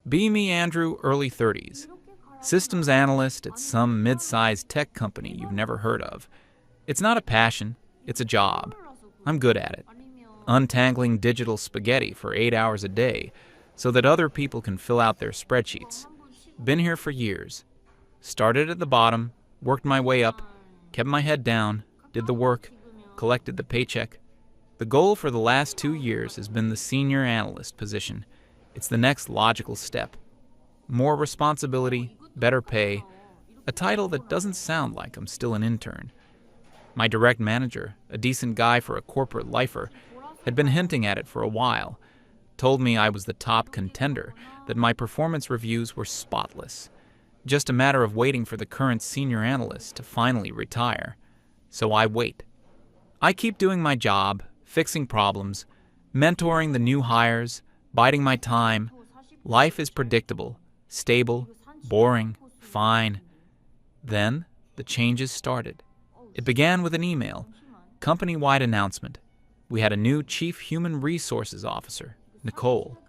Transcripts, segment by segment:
Be me Andrew, early 30s. Systems analyst at some mid-sized tech company you've never heard of. It's not a passion, it's a job. I'm good at it. Untangling digital spaghetti for 8 hours a day so that other people can fill out their spreadsheets. Been here for years. Started at the bottom, worked my way up, kept my head down, did the work, collected the paycheck. The goal for the last 2 years has been the senior analyst position. It's the next logical step. More responsibility, better pay, a title that doesn't sound like I'm still an intern. My direct manager, a decent guy for a corporate lifer, had been hinting at it for a while, told me I was the top contender, that my performance reviews were spotless. Just a matter of waiting for the current senior analyst to finally retire. So I wait. I keep doing my job, fixing problems, mentoring the new hires, biding my time. Life is predictable, stable, boring, fine. Then the changes started. It began with an email, company-wide announcement. We had a new Chief Human Resources Officer, Nicole.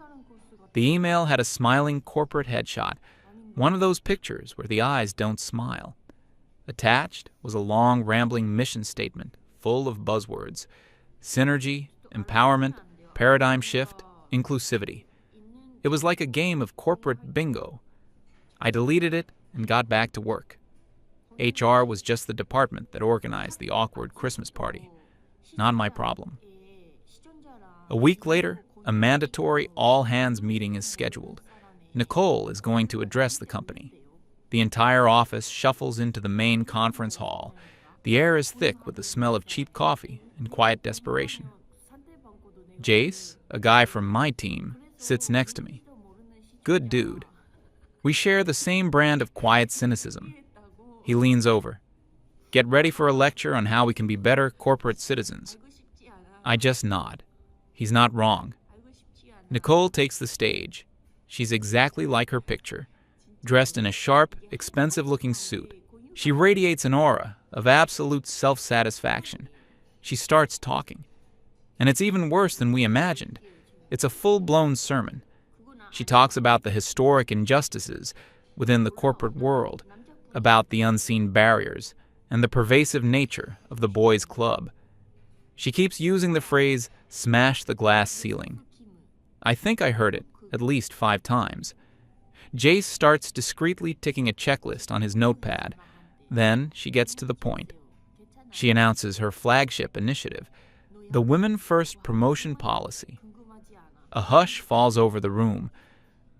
The email had a smiling corporate headshot, one of those pictures where the eyes don't smile. Attached was a long, rambling mission statement full of buzzwords: synergy, empowerment, paradigm shift, inclusivity. It was like a game of corporate bingo. I deleted it and got back to work. HR was just the department that organized the awkward Christmas party. Not my problem. A week later, a mandatory all-hands meeting is scheduled. Nicole is going to address the company. The entire office shuffles into the main conference hall. The air is thick with the smell of cheap coffee and quiet desperation. Jace, a guy from my team, sits next to me. Good dude. We share the same brand of quiet cynicism. He leans over. Get ready for a lecture on how we can be better corporate citizens. I just nod. He's not wrong. Nicole takes the stage. She's exactly like her picture, dressed in a sharp, expensive-looking suit. She radiates an aura of absolute self-satisfaction. She starts talking. And it's even worse than we imagined. It's a full-blown sermon. She talks about the historic injustices within the corporate world, about the unseen barriers, and the pervasive nature of the boys' club. She keeps using the phrase, smash the glass ceiling. I think I heard it at least 5 times. Jace starts discreetly ticking a checklist on his notepad. Then she gets to the point. She announces her flagship initiative, the Women First Promotion Policy. A hush falls over the room.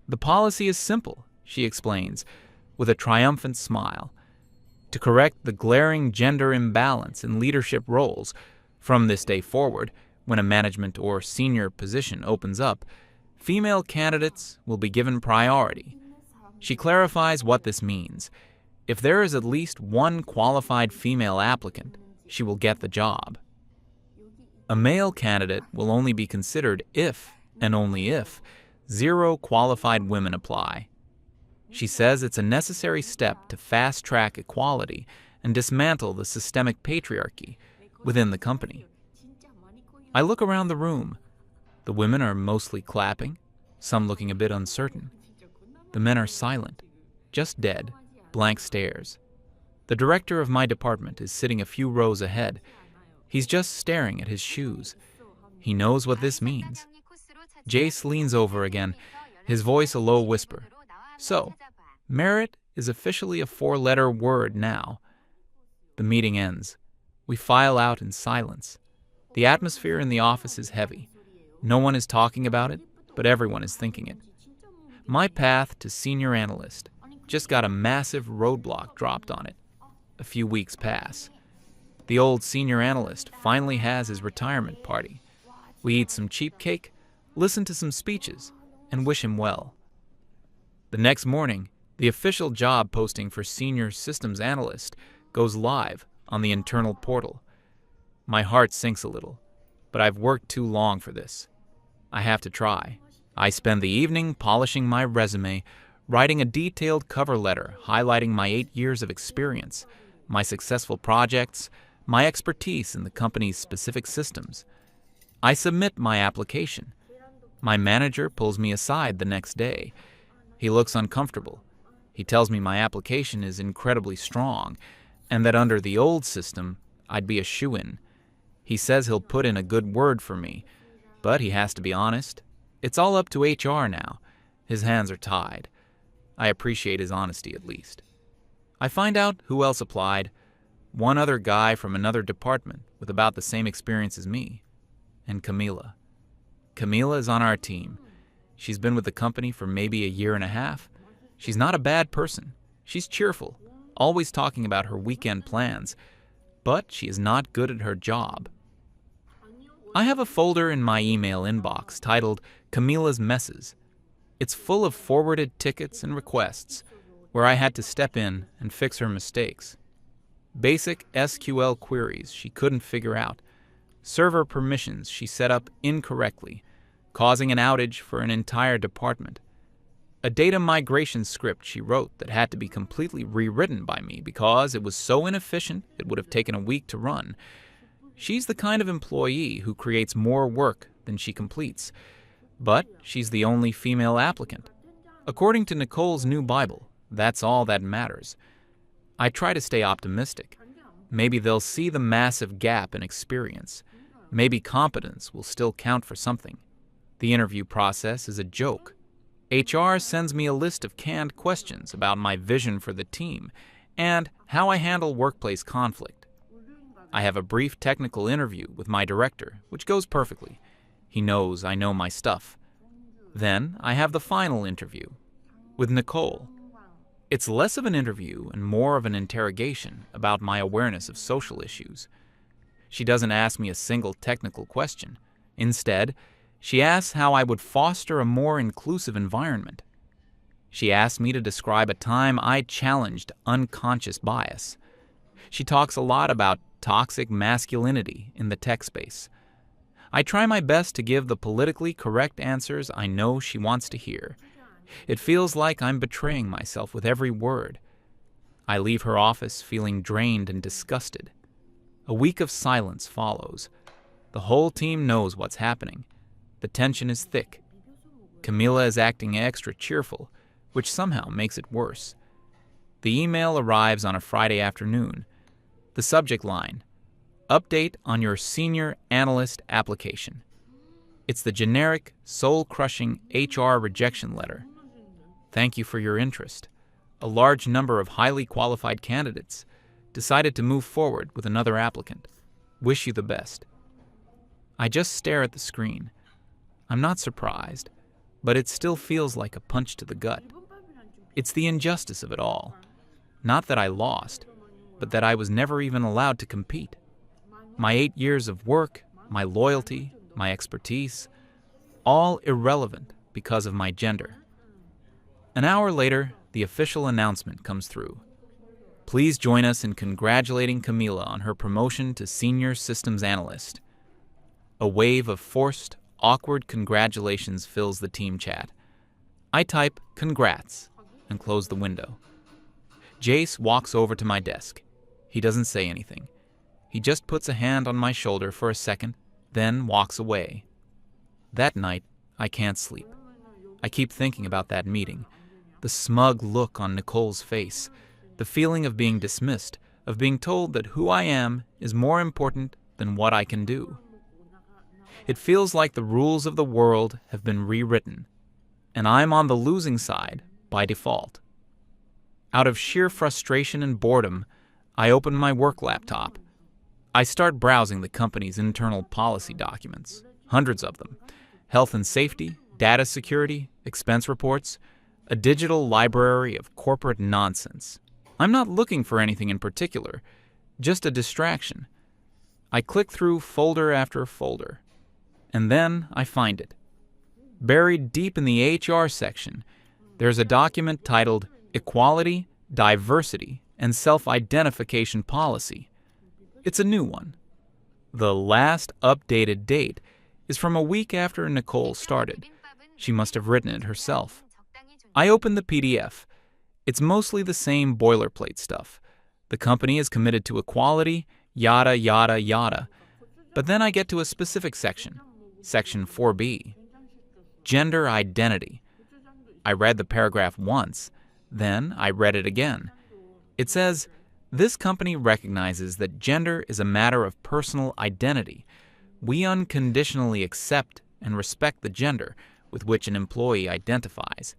The policy is simple, she explains, with a triumphant smile. To correct the glaring gender imbalance in leadership roles, from this day forward, when a management or senior position opens up, female candidates will be given priority. She clarifies what this means. If there is at least one qualified female applicant, she will get the job. A male candidate will only be considered if, and only if, 0 qualified women apply. She says it's a necessary step to fast-track equality and dismantle the systemic patriarchy within the company. I look around the room. The women are mostly clapping, some looking a bit uncertain. The men are silent, just dead, blank stares. The director of my department is sitting a few rows ahead. He's just staring at his shoes. He knows what this means. Jace leans over again, his voice a low whisper. So, merit is officially a 4-letter word now. The meeting ends. We file out in silence. The atmosphere in the office is heavy. No one is talking about it, but everyone is thinking it. My path to senior analyst just got a massive roadblock dropped on it. A few weeks pass. The old senior analyst finally has his retirement party. We eat some cheap cake, listen to some speeches, and wish him well. The next morning, the official job posting for senior systems analyst goes live on the internal portal. My heart sinks a little, but I've worked too long for this. I have to try. I spend the evening polishing my resume, writing a detailed cover letter highlighting my 8 years of experience, my successful projects, my expertise in the company's specific systems. I submit my application. My manager pulls me aside the next day. He looks uncomfortable. He tells me my application is incredibly strong, and that under the old system, I'd be a shoo-in. He says he'll put in a good word for me, but he has to be honest. It's all up to HR now. His hands are tied. I appreciate his honesty at least. I find out who else applied. One other guy from another department with about the same experience as me. And Camila. Camila is on our team. She's been with the company for maybe a year and a half. She's not a bad person. She's cheerful, always talking about her weekend plans, but she is not good at her job. I have a folder in my email inbox titled Camila's Messes. It's full of forwarded tickets and requests where I had to step in and fix her mistakes. Basic SQL queries she couldn't figure out. Server permissions she set up incorrectly, causing an outage for an entire department. A data migration script she wrote that had to be completely rewritten by me because it was so inefficient it would have taken a week to run. She's the kind of employee who creates more work than she completes, but she's the only female applicant. According to Nicole's new Bible, that's all that matters. I try to stay optimistic. Maybe they'll see the massive gap in experience. Maybe competence will still count for something. The interview process is a joke. HR sends me a list of canned questions about my vision for the team and how I handle workplace conflict. I have a brief technical interview with my director, which goes perfectly. He knows I know my stuff. Then I have the final interview with Nicole. It's less of an interview and more of an interrogation about my awareness of social issues. She doesn't ask me a single technical question. Instead, she asks how I would foster a more inclusive environment. She asks me to describe a time I challenged unconscious bias. She talks a lot about toxic masculinity in the tech space. I try my best to give the politically correct answers I know she wants to hear. It feels like I'm betraying myself with every word. I leave her office feeling drained and disgusted. A week of silence follows. The whole team knows what's happening. The tension is thick. Camila is acting extra cheerful, which somehow makes it worse. The email arrives on a Friday afternoon. The subject line, Update on your senior analyst application. It's the generic, soul-crushing HR rejection letter. Thank you for your interest. A large number of highly qualified candidates decided to move forward with another applicant. Wish you the best. I just stare at the screen. I'm not surprised, but it still feels like a punch to the gut. It's the injustice of it all. Not that I lost, but that I was never even allowed to compete. My 8 years of work, my loyalty, my expertise, all irrelevant because of my gender. An hour later, the official announcement comes through. Please join us in congratulating Camila on her promotion to Senior Systems Analyst. A wave of forced, awkward congratulations fills the team chat. I type, "Congrats," and close the window. Jace walks over to my desk. He doesn't say anything. He just puts a hand on my shoulder for a second, then walks away. That night, I can't sleep. I keep thinking about that meeting. The smug look on Nicole's face, the feeling of being dismissed, of being told that who I am is more important than what I can do. It feels like the rules of the world have been rewritten, and I'm on the losing side by default. Out of sheer frustration and boredom, I open my work laptop. I start browsing the company's internal policy documents, hundreds of them. Health and safety, data security, expense reports, a digital library of corporate nonsense. I'm not looking for anything in particular, just a distraction. I click through folder after folder, and then I find it. Buried deep in the HR section, there's a document titled Equality, Diversity, and Self-Identification Policy. It's a new one. The last updated date is from a week after Nicole started. She must have written it herself. I open the PDF. It's mostly the same boilerplate stuff. The company is committed to equality, yada, yada, yada. But then I get to a specific section, Section 4B. Gender identity. I read the paragraph once, then I read it again. It says, "This company recognizes that gender is a matter of personal identity. We unconditionally accept and respect the gender with which an employee identifies."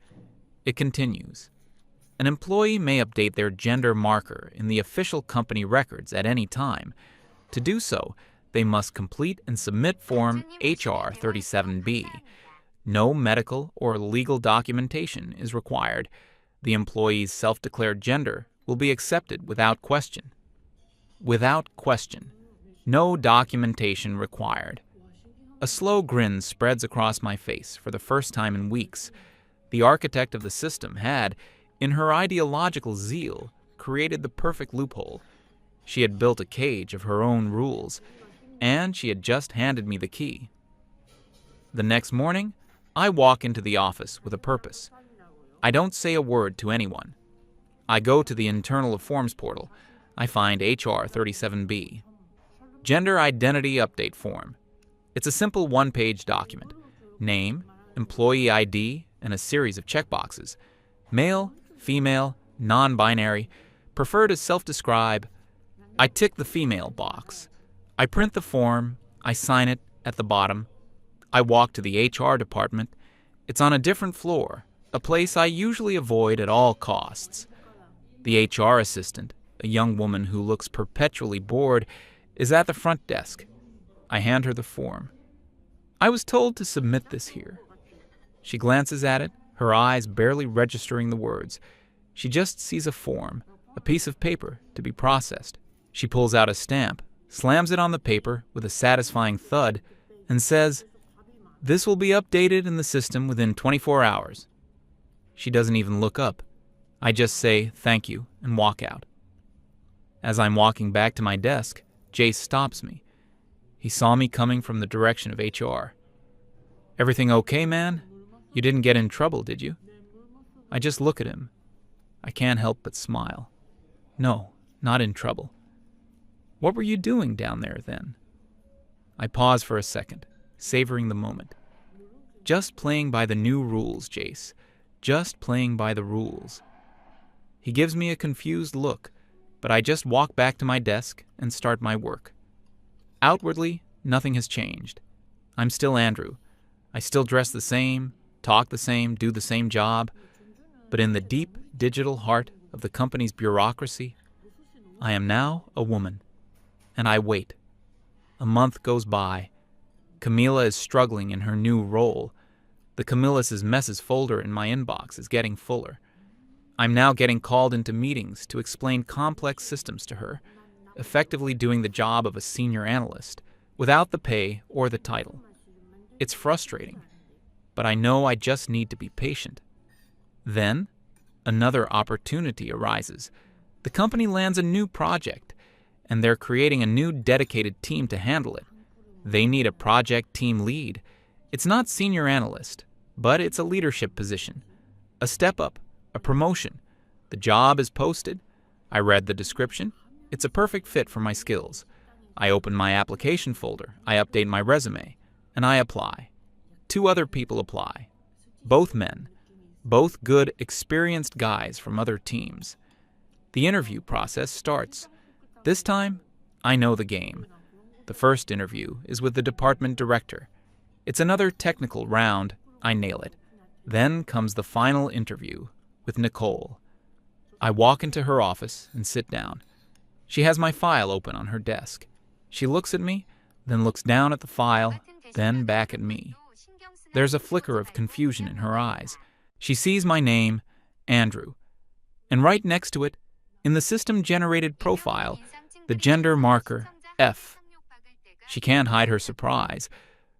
It continues, "An employee may update their gender marker in the official company records at any time. To do so, they must complete and submit Form HR 37B. No medical or legal documentation is required. The employee's self-declared gender will be accepted without question." Without question. No documentation required. A slow grin spreads across my face for the first time in weeks. The architect of the system had, in her ideological zeal, created the perfect loophole. She had built a cage of her own rules, and she had just handed me the key. The next morning, I walk into the office with a purpose. I don't say a word to anyone. I go to the internal forms portal. I find HR 37B. Gender Identity Update Form. It's a simple one-page document. Name, employee ID, and a series of checkboxes. Male, female, non-binary, prefer to self-describe. I tick the female box. I print the form. I sign it at the bottom. I walk to the HR department. It's on a different floor, a place I usually avoid at all costs. The HR assistant, a young woman who looks perpetually bored, is at the front desk. I hand her the form. "I was told to submit this here." She glances at it, her eyes barely registering the words. She just sees a form, a piece of paper to be processed. She pulls out a stamp, slams it on the paper with a satisfying thud, and says, "This will be updated in the system within 24 hours. She doesn't even look up. I just say thank you and walk out. As I'm walking back to my desk, Jace stops me. He saw me coming from the direction of HR. "Everything okay, man? You didn't get in trouble, did you?" I just look at him. I can't help but smile. "No, not in trouble." "What were you doing down there then?" I pause for a second, savoring the moment. "Just playing by the new rules, Jace. Just playing by the rules." He gives me a confused look, but I just walk back to my desk and start my work. Outwardly, nothing has changed. I'm still Andrew. I still dress the same, talk the same, do the same job. But in the deep digital heart of the company's bureaucracy, I am now a woman. And I wait. A month goes by. Camila is struggling in her new role. The Camillus' Messes folder in my inbox is getting fuller. I'm now getting called into meetings to explain complex systems to her, effectively doing the job of a senior analyst, without the pay or the title. It's frustrating, but I know I just need to be patient. Then, another opportunity arises. The company lands a new project, and they're creating a new dedicated team to handle it. They need a project team lead. It's not senior analyst, but it's a leadership position. A step up, a promotion. The job is posted. I read the description. It's a perfect fit for my skills. I open my application folder, I update my resume, and I apply. 2 other people apply. Both men. Both good, experienced guys from other teams. The interview process starts. This time, I know the game. The first interview is with the department director. It's another technical round. I nail it. Then comes the final interview with Nicole. I walk into her office and sit down. She has my file open on her desk. She looks at me, then looks down at the file, then back at me. There's a flicker of confusion in her eyes. She sees my name, Andrew, and right next to it, in the system-generated profile, the gender marker, F. She can't hide her surprise.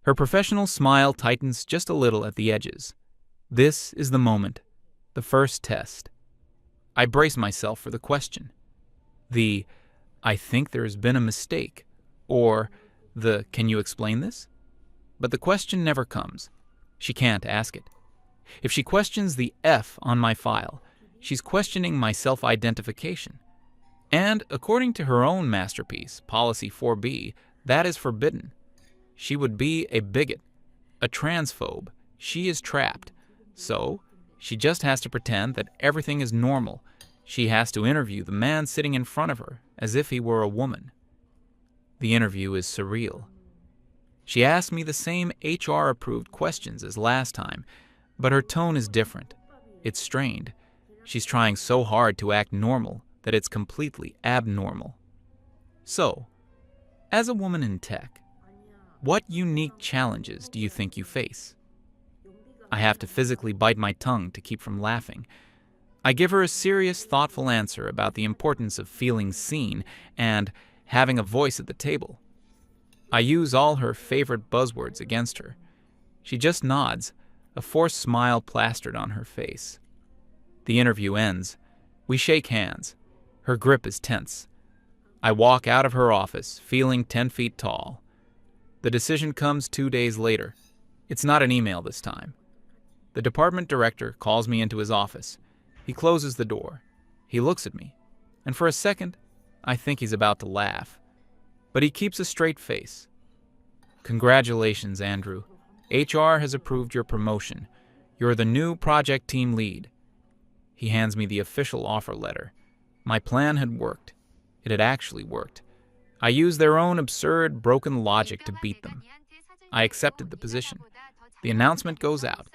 Her professional smile tightens just a little at the edges. This is the moment, the first test. I brace myself for the question. The, "I think there has been a mistake," or the, "Can you explain this?" But the question never comes. She can't ask it. If she questions the F on my file, she's questioning my self-identification. And according to her own masterpiece, Policy 4B, that is forbidden. She would be a bigot, a transphobe. She is trapped. So, She just has to pretend that everything is normal. She has to interview the man sitting in front of her as if he were a woman. The interview is surreal. She asked me the same HR-approved questions as last time, but her tone is different. It's strained. She's trying so hard to act normal that it's completely abnormal. So, as a woman in tech, what unique challenges do you think you face? I have to physically bite my tongue to keep from laughing. I give her a serious, thoughtful answer about the importance of feeling seen and having a voice at the table. I use all her favorite buzzwords against her. She just nods, a forced smile plastered on her face. The interview ends. We shake hands. Her grip is tense. I walk out of her office, feeling 10 feet tall. The decision comes 2 days later. It's not an email this time. The department director calls me into his office. He closes the door. He looks at me, and for a second, I think he's about to laugh. But he keeps a straight face. Congratulations, Andrew. HR has approved your promotion. You're the new project team lead. He hands me the official offer letter. My plan had worked. It had actually worked. I used their own absurd, broken logic to beat them. I accepted the position. The announcement goes out.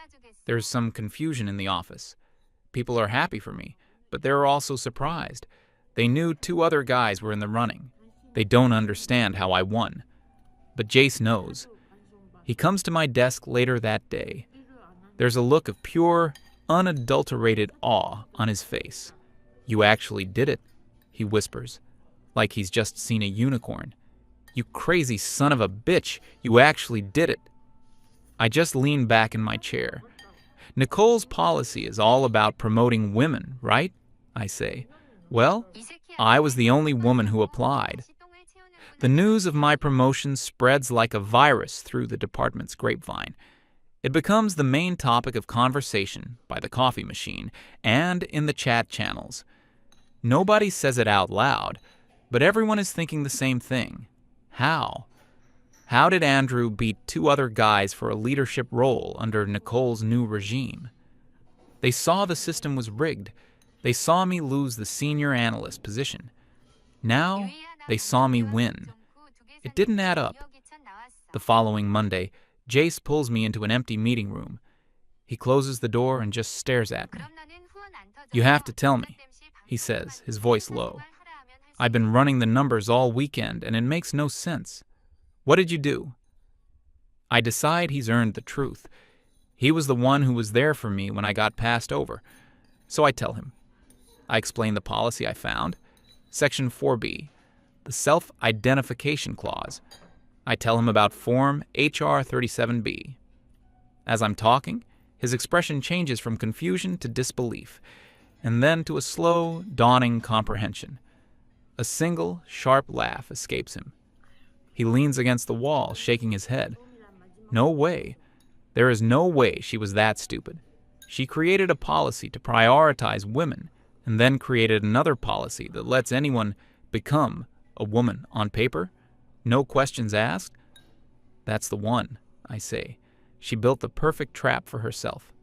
There's some confusion in the office. People are happy for me, but they're also surprised. They knew 2 other guys were in the running. They don't understand how I won. But Jace knows. He comes to my desk later that day. There's a look of pure, unadulterated awe on his face. "You actually did it," he whispers, like he's just seen a unicorn. "You crazy son of a bitch, you actually did it." I just lean back in my chair. "Nicole's policy is all about promoting women, right?" I say. "Well, I was the only woman who applied." The news of my promotion spreads like a virus through the department's grapevine. It becomes the main topic of conversation by the coffee machine and in the chat channels. Nobody says it out loud, but everyone is thinking the same thing. How? How did Andrew beat 2 other guys for a leadership role under Nicole's new regime? They saw the system was rigged. They saw me lose the senior analyst position. Now, they saw me win. It didn't add up. The following Monday, Jace pulls me into an empty meeting room. He closes the door and just stares at me. "You have to tell me," he says, his voice low. "I've been running the numbers all weekend, and it makes no sense. What did you do?" I decide he's earned the truth. He was the one who was there for me when I got passed over. So I tell him. I explain the policy I found. Section 4B, the self-identification clause. I tell him about Form HR 37B. As I'm talking, his expression changes from confusion to disbelief, and then to a slow, dawning comprehension. A single, sharp laugh escapes him. He leans against the wall, shaking his head. No way. There is no way she was that stupid. She created a policy to prioritize women, and then created another policy that lets anyone become a woman on paper? No questions asked? That's the one, I say. She built the perfect trap for herself.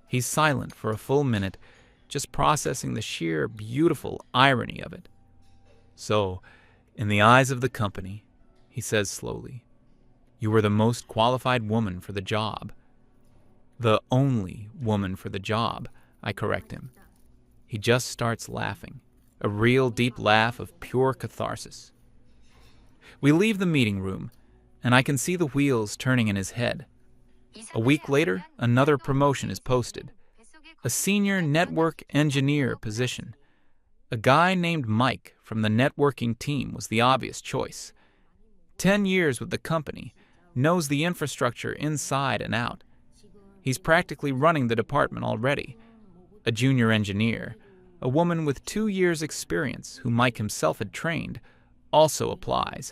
He's silent for a full minute, just processing the sheer, beautiful irony of it. "So, in the eyes of the company," he says slowly, "you were the most qualified woman for the job." "The only woman for the job," I correct him. He just starts laughing, a real deep laugh of pure catharsis. We leave the meeting room, and I can see the wheels turning in his head. A week later, another promotion is posted. A senior network engineer position. A guy named Mike from the networking team was the obvious choice. 10 years with the company, knows the infrastructure inside and out. He's practically running the department already. A junior engineer, a woman with 2 years' experience who Mike himself had trained, also applies.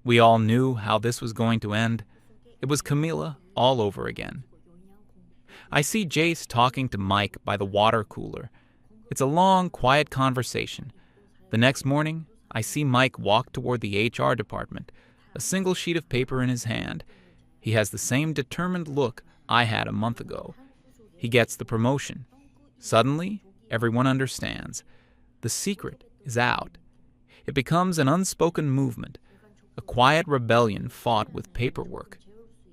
We all knew how this was going to end. It was Camila all over again. I see Jace talking to Mike by the water cooler. It's a long, quiet conversation. The next morning, I see Mike walk toward the HR department, a single sheet of paper in his hand. He has the same determined look I had a month ago. He gets the promotion. Suddenly, everyone understands. The secret is out. It becomes an unspoken movement, a quiet rebellion fought with paperwork.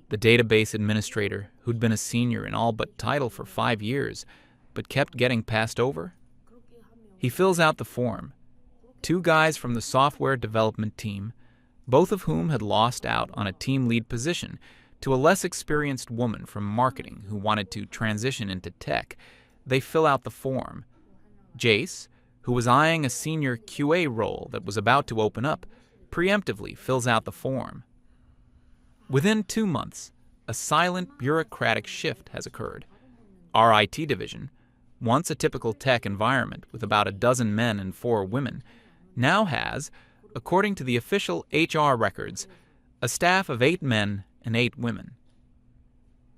The database administrator, who'd been a senior in all but title for 5 years, but kept getting passed over, he fills out the form. 2 guys from the software development team, both of whom had lost out on a team lead position to a less experienced woman from marketing who wanted to transition into tech, they fill out the form. Jace, who was eyeing a senior QA role that was about to open up, preemptively fills out the form. Within 2 months, a silent bureaucratic shift has occurred. Our IT division, once a typical tech environment with about a dozen men and 4 women, now has, according to the official HR records, a staff of 8 men and 8 women.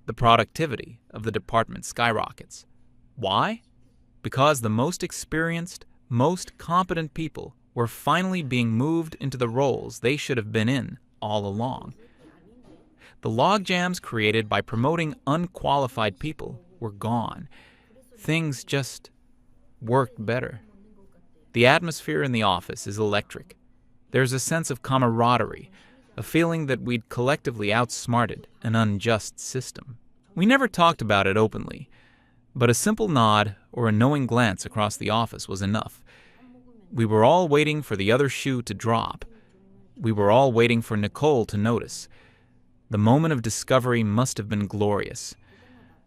The productivity of the department skyrockets. Why? Because the most experienced, most competent people were finally being moved into the roles they should have been in all along. The logjams created by promoting unqualified people were gone. Things just worked better. The atmosphere in the office is electric. There's a sense of camaraderie, a feeling that we'd collectively outsmarted an unjust system. We never talked about it openly, but a simple nod or a knowing glance across the office was enough. We were all waiting for the other shoe to drop. We were all waiting for Nicole to notice. The moment of discovery must have been glorious.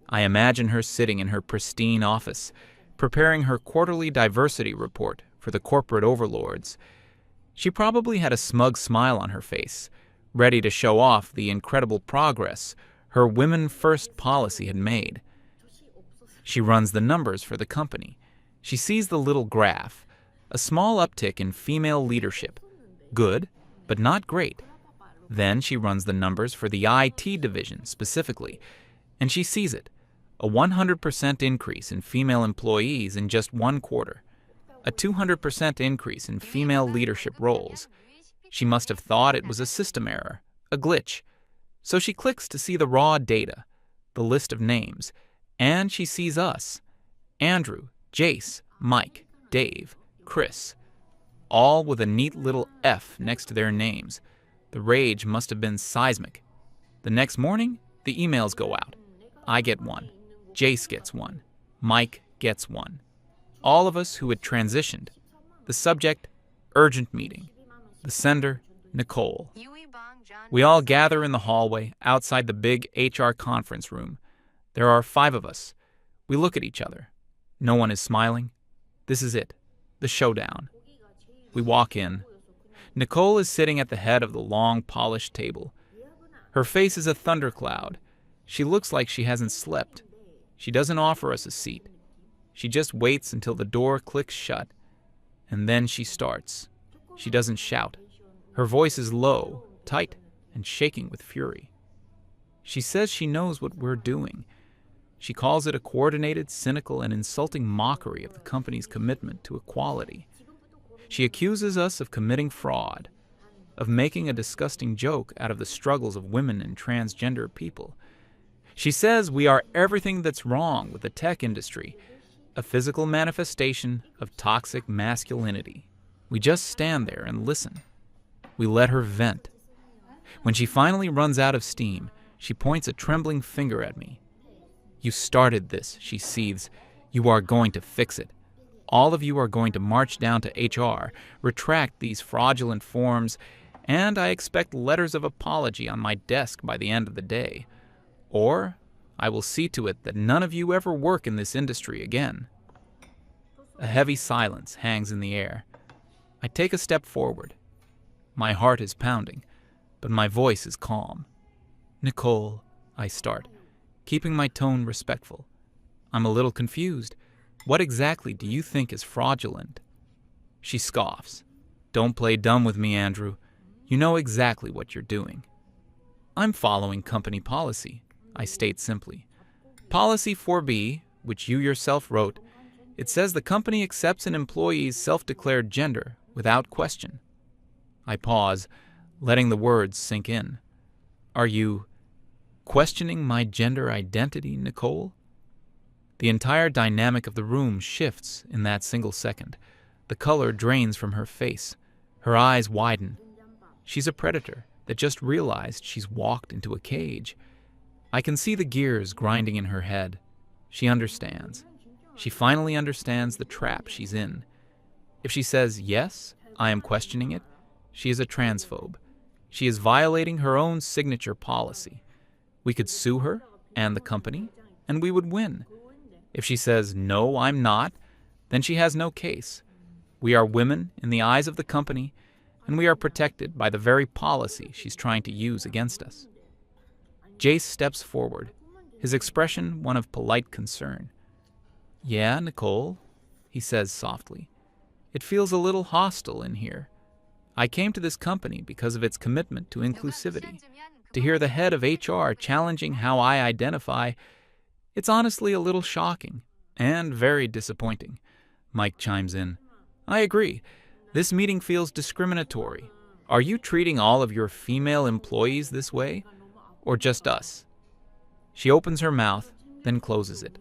I imagine her sitting in her pristine office, preparing her quarterly diversity report for the corporate overlords. She probably had a smug smile on her face, ready to show off the incredible progress her women first policy had made. She runs the numbers for the company. She sees the little graph, a small uptick in female leadership. Good, but not great. Then she runs the numbers for the IT division specifically, and she sees it, a 100% increase in female employees in just 1 quarter, a 200% increase in female leadership roles. She must have thought it was a system error, a glitch. So she clicks to see the raw data, the list of names, and she sees us, Andrew, Jace, Mike, Dave, Chris, all with a neat little F next to their names. The rage must have been seismic. The next morning, the emails go out. I get one. Jace gets one. Mike gets one. All of us who had transitioned. The subject, urgent meeting. The sender, Nicole. We all gather in the hallway outside the big HR conference room. There are 5 of us. We look at each other. No one is smiling. This is it, the showdown. We walk in. Nicole is sitting at the head of the long, polished table. Her face is a thundercloud. She looks like she hasn't slept. She doesn't offer us a seat. She just waits until the door clicks shut, and then she starts. She doesn't shout. Her voice is low, tight, and shaking with fury. She says she knows what we're doing. She calls it a coordinated, cynical, and insulting mockery of the company's commitment to equality. She accuses us of committing fraud, of making a disgusting joke out of the struggles of women and transgender people. She says we are everything that's wrong with the tech industry, a physical manifestation of toxic masculinity. We just stand there and listen. We let her vent. When she finally runs out of steam, she points a trembling finger at me. "You started this," she seethes. "You are going to fix it. All of you are going to march down to HR, retract these fraudulent forms, and I expect letters of apology on my desk by the end of the day. Or I will see to it that none of you ever work in this industry again." A heavy silence hangs in the air. I take a step forward. My heart is pounding, but my voice is calm. "Nicole," I start, keeping my tone respectful. "I'm a little confused. What exactly do you think is fraudulent?" She scoffs. "Don't play dumb with me, Andrew. You know exactly what you're doing." "I'm following company policy," I state simply. "Policy 4B, which you yourself wrote, it says the company accepts an employee's self-declared gender without question." I pause, letting the words sink in. "Are you questioning my gender identity, Nicole?" The entire dynamic of the room shifts in that single second. The color drains from her face. Her eyes widen. She's a predator that just realized she's walked into a cage. I can see the gears grinding in her head. She understands. She finally understands the trap she's in. If she says, yes, I am questioning it, she is a transphobe. She is violating her own signature policy. We could sue her and the company, and we would win. If she says, no, I'm not, then she has no case. We are women in the eyes of the company, and we are protected by the very policy she's trying to use against us. Jace steps forward, his expression one of polite concern. Yeah, Nicole, he says softly. It feels a little hostile in here. I came to this company because of its commitment to inclusivity. To hear the head of HR challenging how I identify, it's honestly a little shocking and very disappointing. Mike chimes in. I agree. This meeting feels discriminatory. Are you treating all of your female employees this way? Or just us? She opens her mouth, then closes it.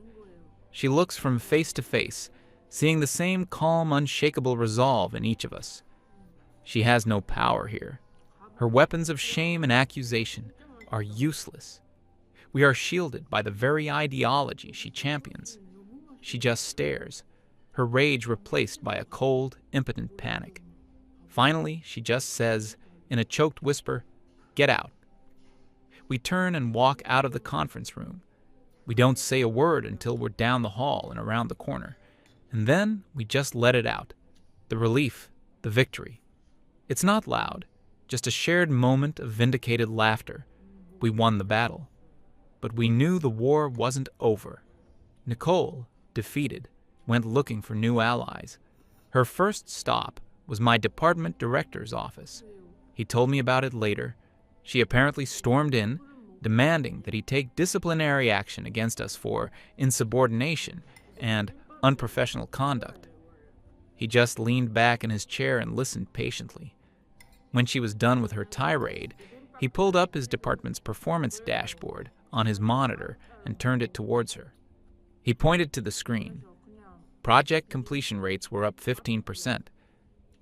She looks from face to face, seeing the same calm, unshakable resolve in each of us. She has no power here. Her weapons of shame and accusation are useless. We are shielded by the very ideology she champions. She just stares, her rage replaced by a cold, impotent panic. Finally, she just says, in a choked whisper, "Get out." We turn and walk out of the conference room. We don't say a word until we're down the hall and around the corner. And then we just let it out. The relief, the victory. It's not loud, just a shared moment of vindicated laughter. We won the battle. But we knew the war wasn't over. Nicole, defeated, went looking for new allies. Her first stop was my department director's office. He told me about it later. She apparently stormed in, demanding that he take disciplinary action against us for insubordination and unprofessional conduct. He just leaned back in his chair and listened patiently. When she was done with her tirade, he pulled up his department's performance dashboard on his monitor and turned it towards her. He pointed to the screen. Project completion rates were up 15%.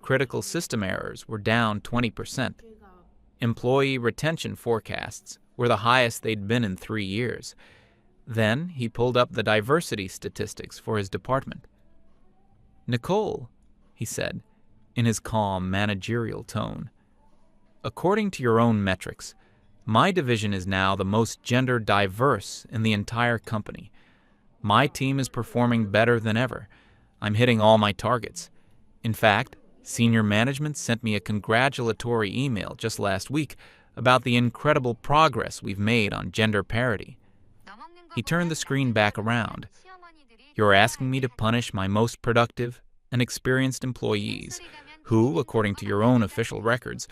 Critical system errors were down 20%. Employee retention forecasts were the highest they'd been in 3 years. Then he pulled up the diversity statistics for his department. Nicole, he said, in his calm, managerial tone, according to your own metrics, my division is now the most gender diverse in the entire company. My team is performing better than ever. I'm hitting all my targets. In fact, senior management sent me a congratulatory email just last week about the incredible progress we've made on gender parity. He turned the screen back around. You're asking me to punish my most productive and experienced employees, who, according to your own official records,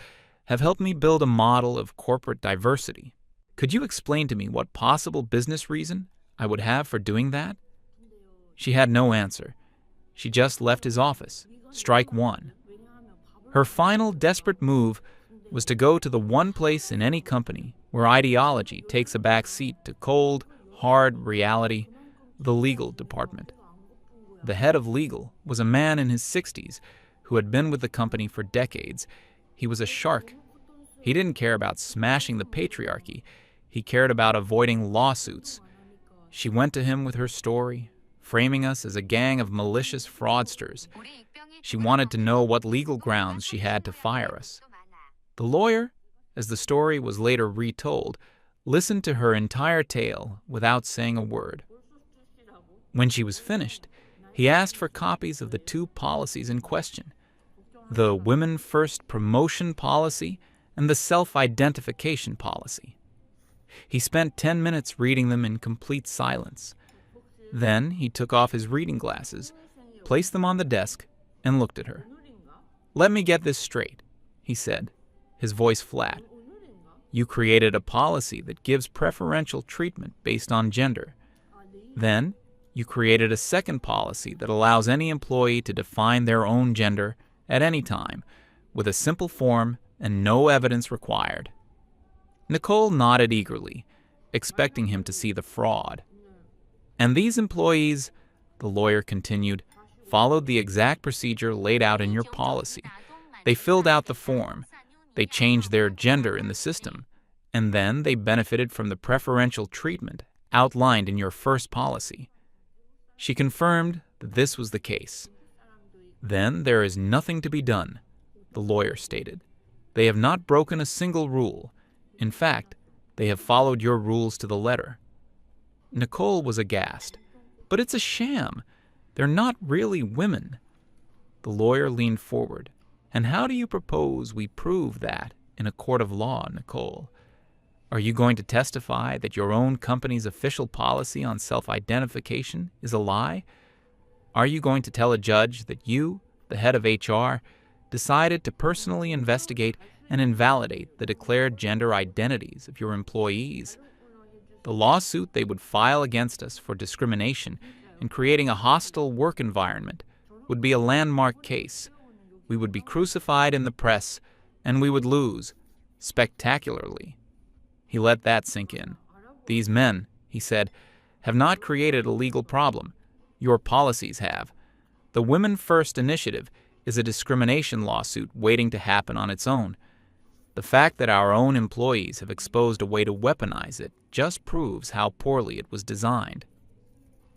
have helped me build a model of corporate diversity. Could you explain to me what possible business reason I would have for doing that? She had no answer. She just left his office. Strike one. Her final desperate move was to go to the one place in any company where ideology takes a back seat to cold, hard reality, the legal department. The head of legal was a man in his 60s who had been with the company for decades. He was a shark. He didn't care about smashing the patriarchy. He cared about avoiding lawsuits. She went to him with her story, framing us as a gang of malicious fraudsters. She wanted to know what legal grounds she had to fire us. The lawyer, as the story was later retold, listened to her entire tale without saying a word. When she was finished, he asked for copies of the two policies in question, the Women First Promotion Policy and the Self-Identification Policy. He spent 10 minutes reading them in complete silence. Then he took off his reading glasses, placed them on the desk, and looked at her. Let me get this straight, he said, his voice flat. You created a policy that gives preferential treatment based on gender. Then, you created a second policy that allows any employee to define their own gender at any time, with a simple form and no evidence required. Nicole nodded eagerly, expecting him to see the fraud. And these employees, the lawyer continued, followed the exact procedure laid out in your policy. They filled out the form. They changed their gender in the system. And then they benefited from the preferential treatment outlined in your first policy. She confirmed that this was the case. Then there is nothing to be done, the lawyer stated. They have not broken a single rule. In fact, they have followed your rules to the letter. Nicole was aghast. But it's a sham. They're not really women. The lawyer leaned forward. And how do you propose we prove that in a court of law, Nicole? Are you going to testify that your own company's official policy on self-identification is a lie? Are you going to tell a judge that you, the head of HR, decided to personally investigate and invalidate the declared gender identities of your employees? The lawsuit they would file against us for discrimination and creating a hostile work environment would be a landmark case. We would be crucified in the press, and we would lose, spectacularly. He let that sink in. These men, he said, have not created a legal problem. Your policies have. The Women First initiative is a discrimination lawsuit waiting to happen on its own. The fact that our own employees have exposed a way to weaponize it just proves how poorly it was designed.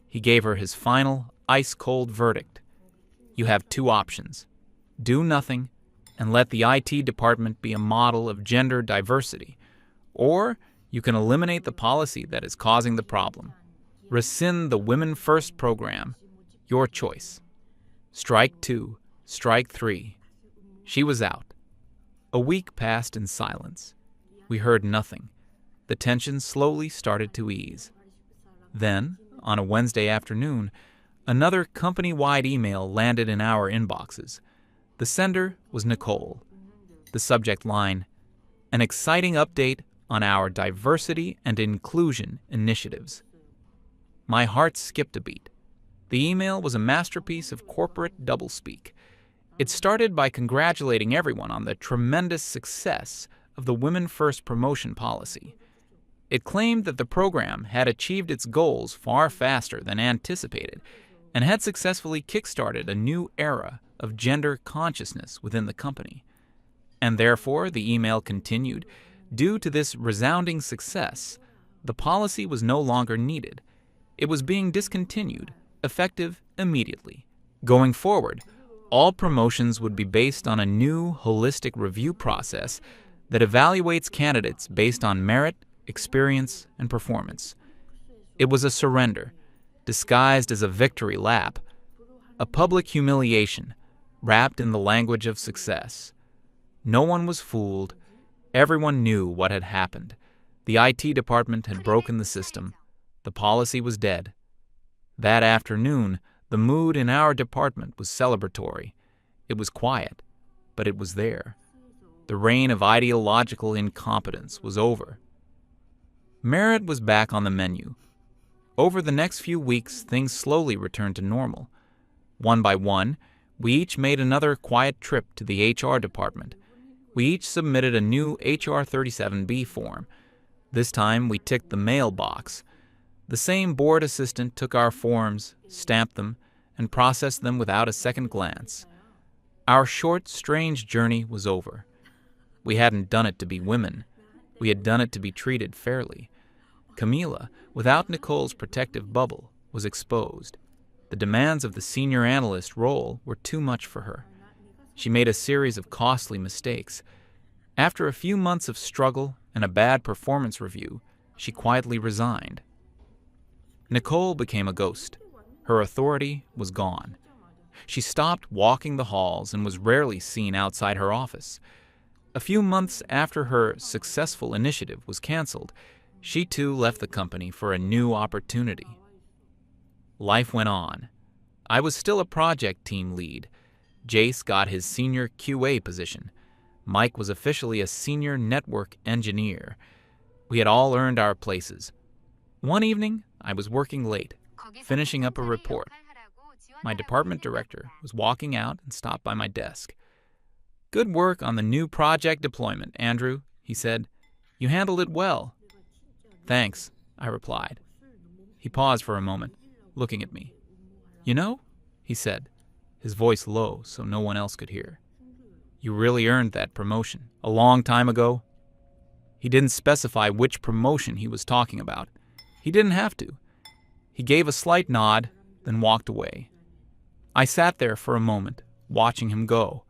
He gave her his final, ice-cold verdict. You have two options. Do nothing and let the IT department be a model of gender diversity. Or you can eliminate the policy that is causing the problem. Rescind the Women First program. Your choice. Strike 2, strike 3. She was out. A week passed in silence. We heard nothing. The tension slowly started to ease. Then, on a Wednesday afternoon, another company-wide email landed in our inboxes. The sender was Nicole. The subject line, an exciting update on our diversity and inclusion initiatives. My heart skipped a beat. The email was a masterpiece of corporate doublespeak. It started by congratulating everyone on the tremendous success of the Women First promotion policy. It claimed that the program had achieved its goals far faster than anticipated and had successfully kickstarted a new era of gender consciousness within the company. And therefore, the email continued, due to this resounding success, the policy was no longer needed. It was being discontinued, effective immediately. Going forward, all promotions would be based on a new holistic review process that evaluates candidates based on merit, experience, and performance. It was a surrender, disguised as a victory lap, a public humiliation, wrapped in the language of success. No one was fooled. Everyone knew what had happened. The IT department had broken the system. The policy was dead. That afternoon, the mood in our department was celebratory. It was quiet, but it was there. The reign of ideological incompetence was over. Merit was back on the menu. Over the next few weeks, things slowly returned to normal. One by one, we each made another quiet trip to the HR department. We each submitted a new HR 37B form. This time, we ticked the mailbox. The same board assistant took our forms, stamped them, and processed them without a second glance. Our short, strange journey was over. We hadn't done it to be women. We had done it to be treated fairly. Camila, without Nicole's protective bubble, was exposed. The demands of the senior analyst role were too much for her. She made a series of costly mistakes. After a few months of struggle and a bad performance review, she quietly resigned. Nicole became a ghost. Her authority was gone. She stopped walking the halls and was rarely seen outside her office. A few months after her successful initiative was canceled, she too left the company for a new opportunity. Life went on. I was still a project team lead. Jace got his senior QA position. Mike was officially a senior network engineer. We had all earned our places. One evening, I was working late, finishing up a report. My department director was walking out and stopped by my desk. "Good work on the new project deployment, Andrew," he said. "You handled it well." "Thanks," I replied. He paused for a moment, looking at me. "You know," he said, his voice low so no one else could hear, "you really earned that promotion a long time ago." He didn't specify which promotion he was talking about. He didn't have to. He gave a slight nod, then walked away. I sat there for a moment, watching him go.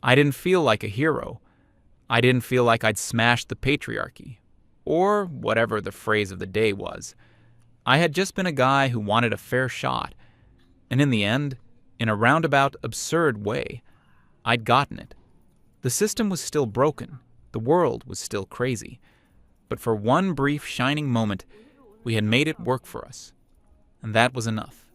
I didn't feel like a hero. I didn't feel like I'd smashed the patriarchy, or whatever the phrase of the day was. I had just been a guy who wanted a fair shot, and in the end, in a roundabout, absurd way, I'd gotten it. The system was still broken. The world was still crazy. But for one brief, shining moment, we had made it work for us. And that was enough.